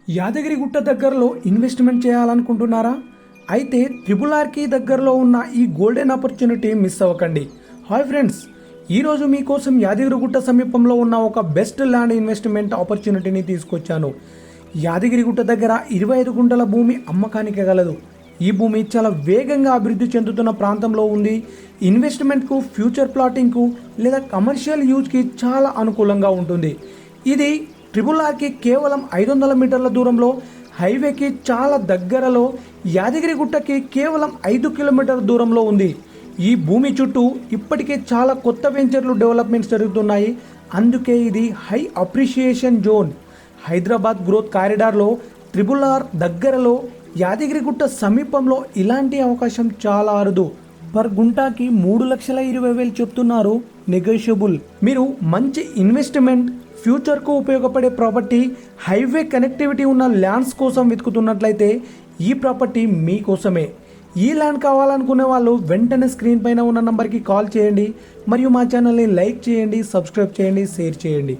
యాదగిరిగుట్ట దగ్గరలో ఇన్వెస్ట్మెంట్ చేయాలనుకుంటున్నారా? అయితే ట్రిపుల్ ఆర్కి దగ్గరలో ఉన్న ఈ గోల్డెన్ ఆపర్చునిటీ మిస్ అవ్వకండి. హాయ్ ఫ్రెండ్స్, ఈరోజు మీకోసం యాదగిరిగుట్ట సమీపంలో ఉన్న ఒక బెస్ట్ ల్యాండ్ ఇన్వెస్ట్మెంట్ ఆపర్చునిటీని తీసుకొచ్చాను. యాదగిరిగుట్ట దగ్గర 25 గుంటల భూమి అమ్మకానికి గలదు. ఈ భూమి చాలా వేగంగా అభివృద్ధి చెందుతున్న ప్రాంతంలో ఉంది. ఇన్వెస్ట్మెంట్కు, ఫ్యూచర్ ప్లాటింగ్కు లేదా కమర్షియల్ యూజ్కి చాలా అనుకూలంగా ఉంటుంది. ఇది ట్రిపుల్ ఆర్కి కేవలం 500 మీటర్ల దూరంలో, హైవేకి చాలా దగ్గరలో, యాదగిరిగుట్టకి కేవలం 5 కిలోమీటర్ల దూరంలో ఉంది. ఈ భూమి చుట్టూ ఇప్పటికే చాలా కొత్త వెంచర్లు డెవలప్మెంట్స్ జరుగుతున్నాయి. అందుకే ఇది high appreciation zone. Hyderabad growth కారిడార్లో, ట్రిపుల్ ఆర్ దగ్గరలో, యాదగిరిగుట్ట సమీపంలో ఇలాంటి అవకాశం చాలా అరుదు. పర్ గుంటాకి 3,20,000 చెప్తున్నారు, నెగోషియబుల్. మీరు మంచి ఇన్వెస్ట్మెంట్, ఫ్యూచర్కు ఉపయోగపడే ప్రాపర్టీ, హైవే కనెక్టివిటీ ఉన్న ల్యాండ్స్ కోసం వెతుకుతున్నట్లయితే ఈ ప్రాపర్టీ మీకోసమే. ఈ ల్యాండ్ కావాలనుకునే వాళ్ళు వెంటనే స్క్రీన్ పైన ఉన్న నంబర్కి కాల్ చేయండి మరియు మా ఛానల్ని లైక్ చేయండి, సబ్స్క్రైబ్ చేయండి, షేర్ చేయండి.